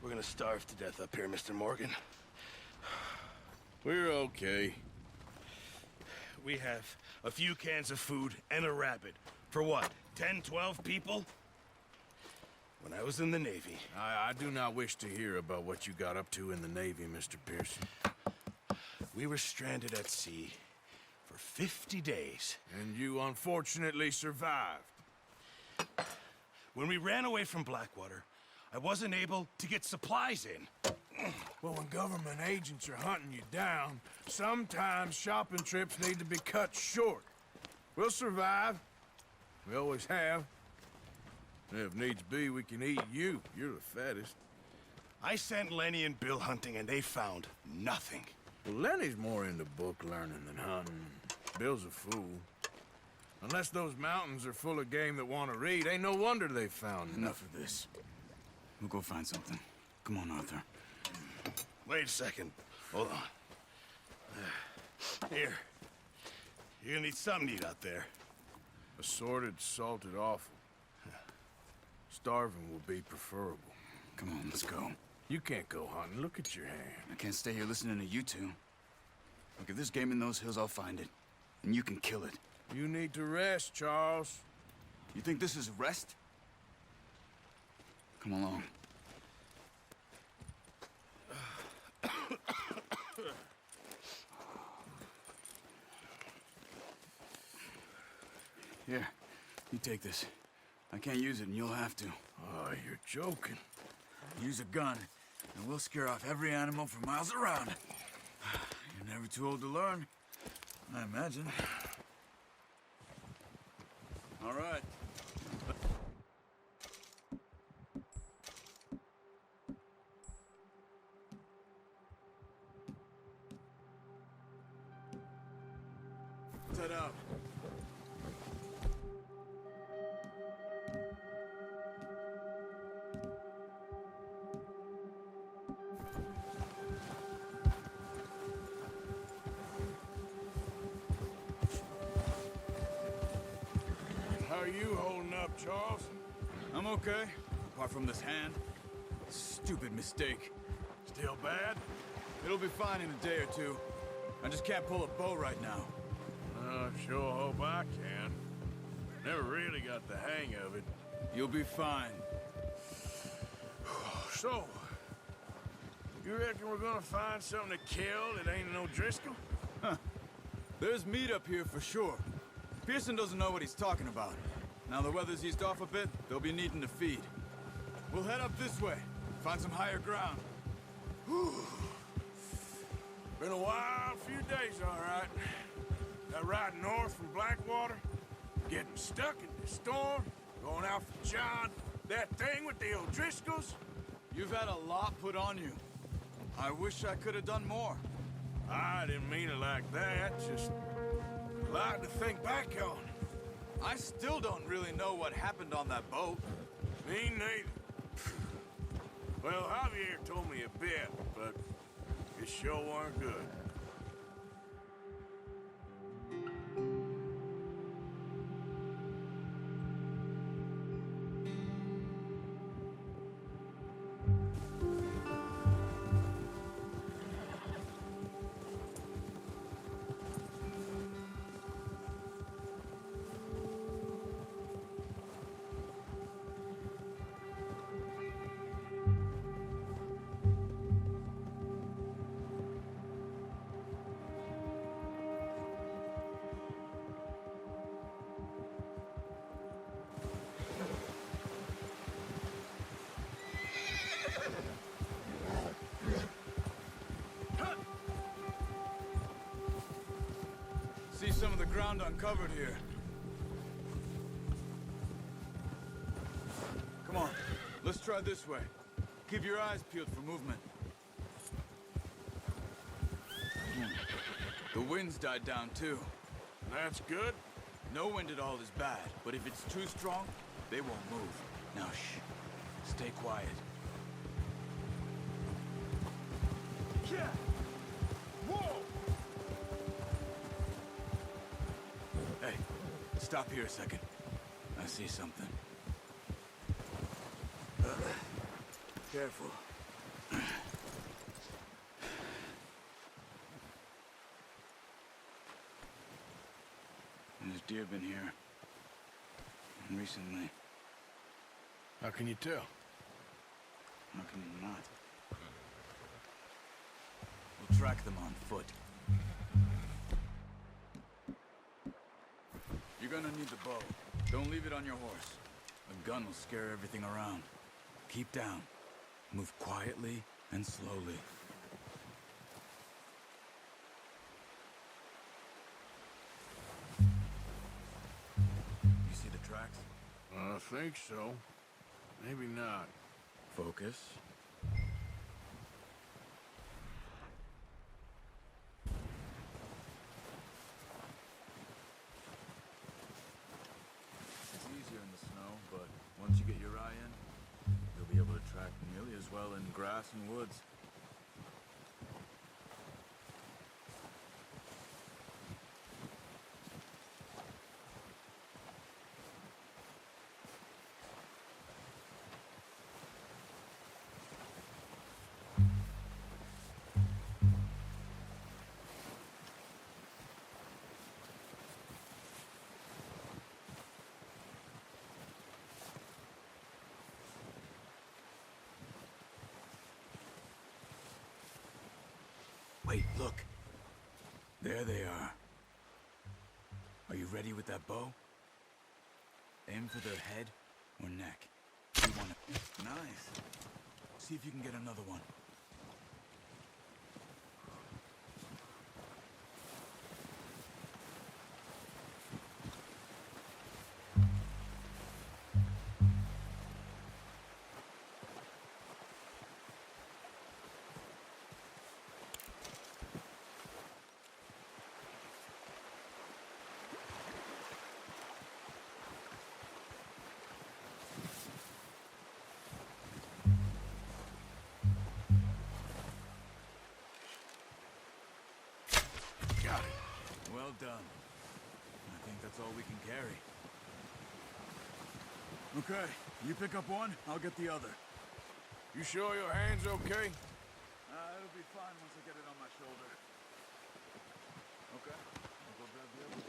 We're gonna starve to death up here, Mr. Morgan. We're okay. We have a few cans of food and a rabbit. For what, 10, 12 people? When I was in the Navy... I do not wish to hear about what you got up to in the Navy, Mr. Pearson. We were stranded at sea for 50 days. And you unfortunately survived. When we ran away from Blackwater, I wasn't able to get supplies in. Well, when government agents are hunting you down, sometimes shopping trips need to be cut short. We'll survive. We always have. If needs be, we can eat you. You're the fattest. I sent Lenny and Bill hunting, and they found nothing. Well, Lenny's more into book learning than hunting. Bill's a fool. Unless those mountains are full of game that want to read, ain't no wonder they found Enough of this. We'll go find something. Come on, Arthur. Wait a second. Hold on. Here. You're gonna need something to eat out there. Assorted, salted offal. Starving will be preferable. Come on, let's go. You can't go hunting. Look at your hand. I can't stay here listening to you two. Look, if there's game in those hills, I'll find it. And you can kill it. You need to rest, Charles. You think this is rest? Come along. Here, you take this. I can't use it, and you'll have to. Oh, you're joking. Use a gun, and we'll scare off every animal for miles around. You're never too old to learn, I imagine. All right. Set up. How are you holding up, Charles? I'm okay, apart from this hand. Stupid mistake. Still bad? It'll be fine in a day or two. I just can't pull a bow right now. I sure hope I can. Never really got the hang of it. You'll be fine. So, you reckon we're gonna find something to kill that ain't no Driscoll? There's meat up here for sure. Pearson doesn't know what he's talking about. Now the weather's eased off a bit, they'll be needing to feed. We'll head up this way, find some higher ground. Whew. Been a wild few days, all right. That ride north from Blackwater, getting stuck in the storm, going out for John, that thing with the O'Driscolls. You've had a lot put on you. I wish I could have done more. I didn't mean it like that, just a lot to think back on. I still don't really know what happened on that boat. Me neither. Well, Javier told me a bit, but it sure weren't good. See some of the ground uncovered here. Come on, let's try this way. Keep your eyes peeled for movement. The wind's died down too. That's good. No wind at all is bad, but if it's too strong, they won't move. Now shh, stay quiet. Yeah. Whoa! Hey, stop here a second. I see something. Careful. There's deer been here. Recently. How can you tell? How can you not? We'll track them on foot. You're gonna need the bow. Don't leave it on your horse. A gun will scare everything around. Keep down. Move quietly and slowly. You see the tracks? I think so. Maybe not. Focus. It's easier in the snow, but once you get your eye in, you'll be able to track nearly as well in grass and woods. Wait, look. There they are. Are you ready with that bow? Aim for their head or neck. You want it. Nice. See if you can get another one. Got it. Well done. I think that's all we can carry. Okay, you pick up one, I'll get the other. You sure your hand's okay? It'll be fine once I get it on my shoulder. Okay, I'll go grab the other one.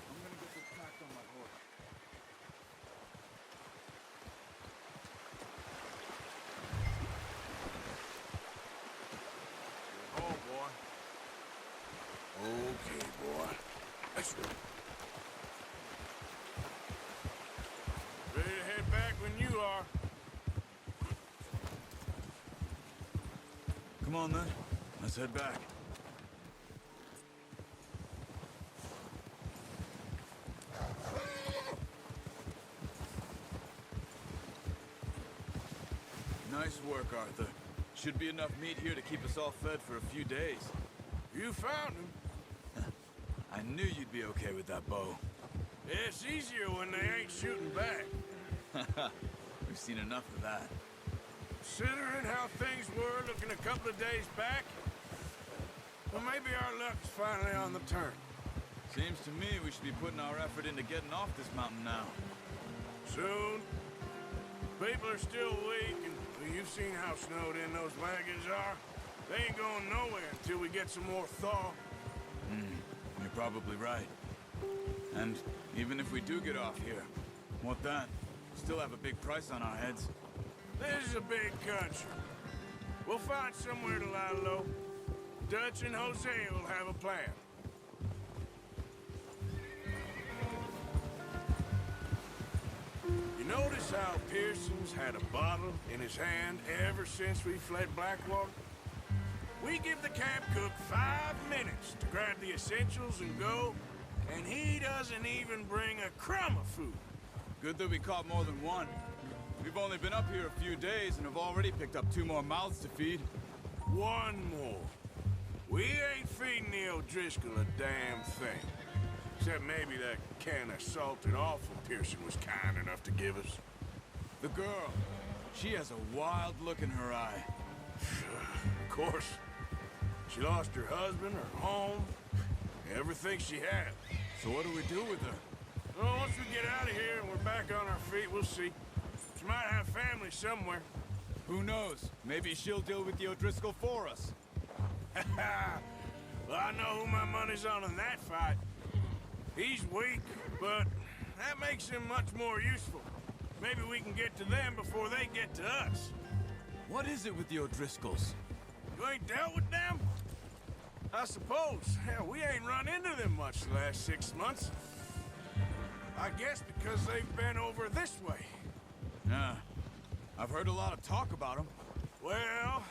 I'm gonna get this packed on my horse. Oh, boy. Okay, boy. Let's go. Ready to head back when you are. Come on then, let's head back. Nice work, Arthur. Should be enough meat here to keep us all fed for a few days. You found him. I knew you'd be okay with that bow. It's easier when they ain't shooting back. We've seen enough of that. Considering how things were looking a couple of days back, well, maybe our luck's finally on the turn. Seems to me we should be putting our effort into getting off this mountain now. Soon. People are still weak, and well, you've seen how snowed in those wagons are. They ain't going nowhere until we get some more thaw. You're probably right. And even if we do get off here, what then? Still have a big price on our heads. This is a big country. We'll find somewhere to lie low. Dutch and Jose will have a plan. You notice how Pearson's had a bottle in his hand ever since we fled Blackwater? We give the camp cook 5 minutes to grab the essentials and go, and he doesn't even bring a crumb of food. Good that we caught more than one. We've only been up here a few days and have already picked up 2 more mouths to feed. One more. We ain't feeding the O'Driscoll a damn thing. Except maybe that can of salted offal Pearson was kind enough to give us. The girl. She has a wild look in her eye. Of course. She lost her husband, her home, everything she had. So what do we do with her? Well, once we get out of here and we're back on our feet, we'll see. She might have family somewhere. Who knows? Maybe she'll deal with the O'Driscoll for us. Well, I know who my money's on in that fight. He's weak, but that makes him much more useful. Maybe we can get to them before they get to us. What is it with the O'Driscolls? You ain't dealt with them? I suppose. Hell, we ain't run into them much the last 6 months. I guess because they've been over this way. Yeah. I've heard a lot of talk about them. Well,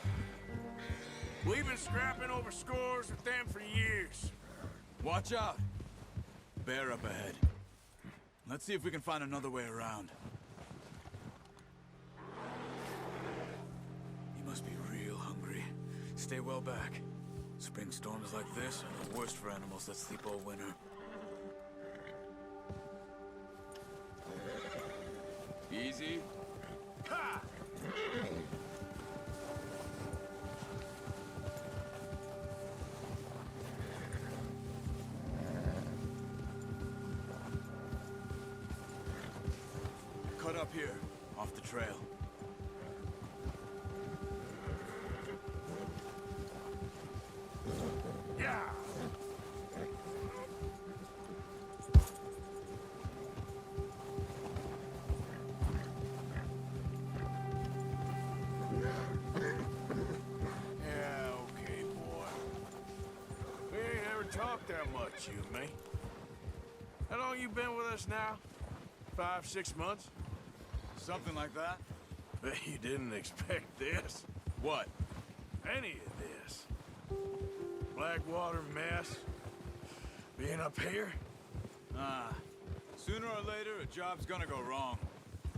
we've been scrapping over scores with them for years. Watch out. Bear up ahead. Let's see if we can find another way around. You must be real hungry. Stay well back. Spring storms like this are the worst for animals that sleep all winter. Easy. Ha! Cut up here, off the trail. Yeah! Yeah, okay, boy. We ain't ever talked that much, you and me. How long you been with us now? 5, 6 months? Something like that? Bet you didn't expect this. What? Any of this. Blackwater mess. Being up here? Sooner or later, a job's gonna go wrong.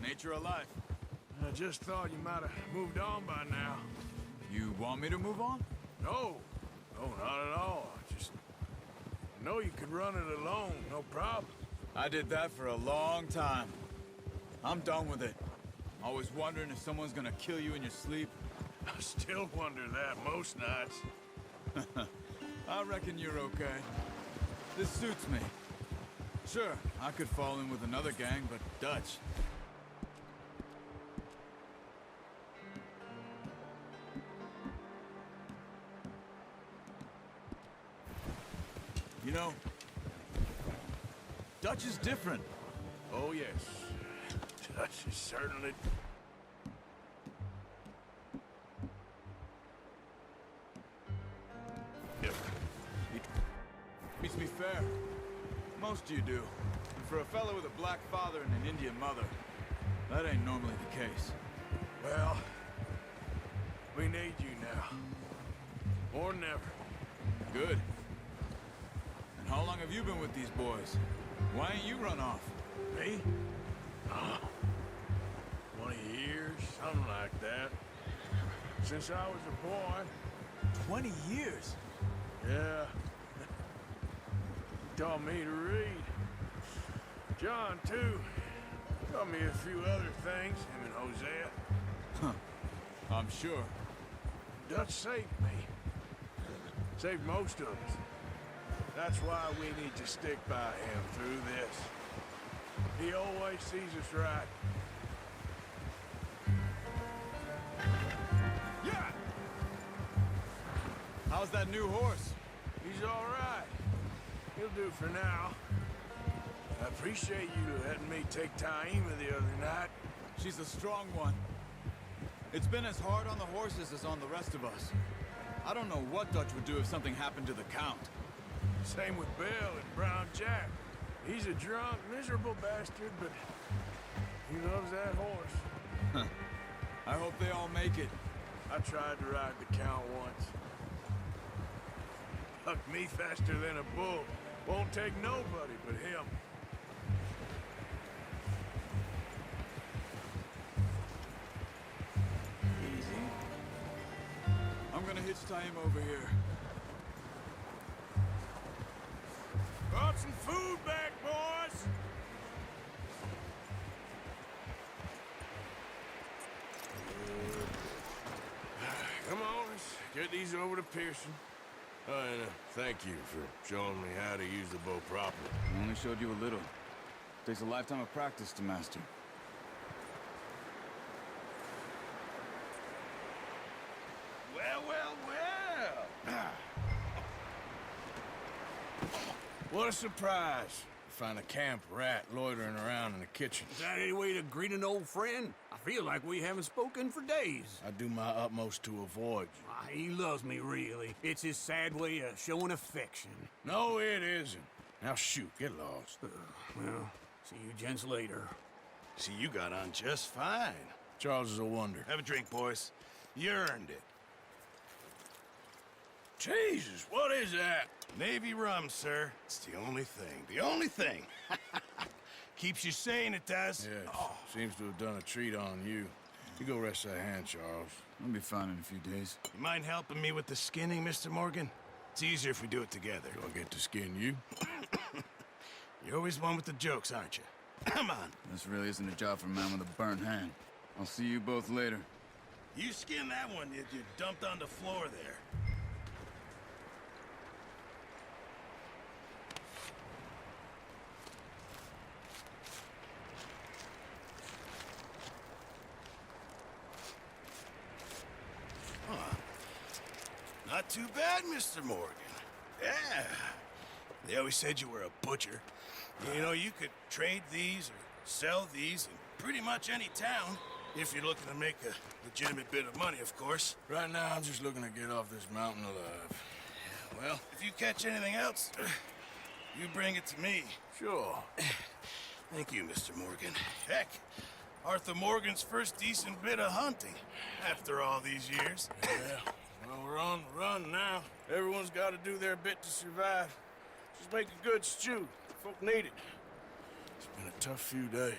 Nature of life. I just thought you might have moved on by now. You want me to move on? No. No, not at all. I know you could run it alone, no problem. I did that for a long time. I'm done with it. Always wondering if someone's gonna kill you in your sleep. I still wonder that most nights. I reckon you're okay. This suits me. Sure, I could fall in with another gang, but Dutch. You know, Dutch is different. Oh, yes. Dutch is certainly... Yep. He treats me fair. Most of you do. And for a fellow with a black father and an Indian mother, that ain't normally the case. Well, we need you now. More than ever. Good. And how long have you been with these boys? Why ain't you run off? Me? 20 years, something like that. Since I was a boy. 20 years? Yeah. He taught me to read. John, too. Taught me a few other things, him and Hosea. Huh. I'm sure. Dutch saved me. Saved most of us. That's why we need to stick by him through this. He always sees us right. Yeah! How's that new horse? He's all right. He'll do for now. I appreciate you letting me take Taima the other night. She's a strong one. It's been as hard on the horses as on the rest of us. I don't know what Dutch would do if something happened to the Count. Same with Bill and Brown Jack. He's a drunk, miserable bastard, but he loves that horse. I hope they all make it. I tried to ride the Count once. Hucked me faster than a bull. Won't take nobody but him. Easy. I'm gonna hitch time over here. Brought some food back. get these over to Pearson. Oh, and thank you for showing me how to use the bow properly. I only showed you a little. Takes a lifetime of practice to master. Well, well, well. What a surprise. Find a camp rat loitering around in the kitchen. Is that any way to greet an old friend? I feel like we haven't spoken for days. I do my utmost to avoid you. He loves me, really. It's his sad way of showing affection. No, it isn't. Now shoot, get lost. Well, see you gents later. See, you got on just fine. Charles is a wonder. Have a drink, boys. You earned it. Jesus, what is that? Navy rum, sir. It's the only thing. The only thing. Keeps you sane, it does. Yes, seems to have done a treat on you. You go rest that hand, Charles. I'll be fine in a few days. You mind helping me with the skinning, Mr. Morgan? It's easier if we do it together. Do I get to skin you? You're always one with the jokes, aren't you? Come on. This really isn't a job for a man with a burnt hand. I'll see you both later. You skin that one you dumped on the floor there. Not too bad, Mr. Morgan. Yeah. They always said you were a butcher. You know, you could trade these or sell these in pretty much any town, if you're looking to make a legitimate bit of money, of course. Right now, I'm just looking to get off this mountain alive. Well, if you catch anything else, you bring it to me. Sure. Thank you, Mr. Morgan. Heck, Arthur Morgan's first decent bit of hunting after all these years. Yeah. Well, we're on the run now. Everyone's got to do their bit to survive. Just make a good stew. Folk need it. It's been a tough few days.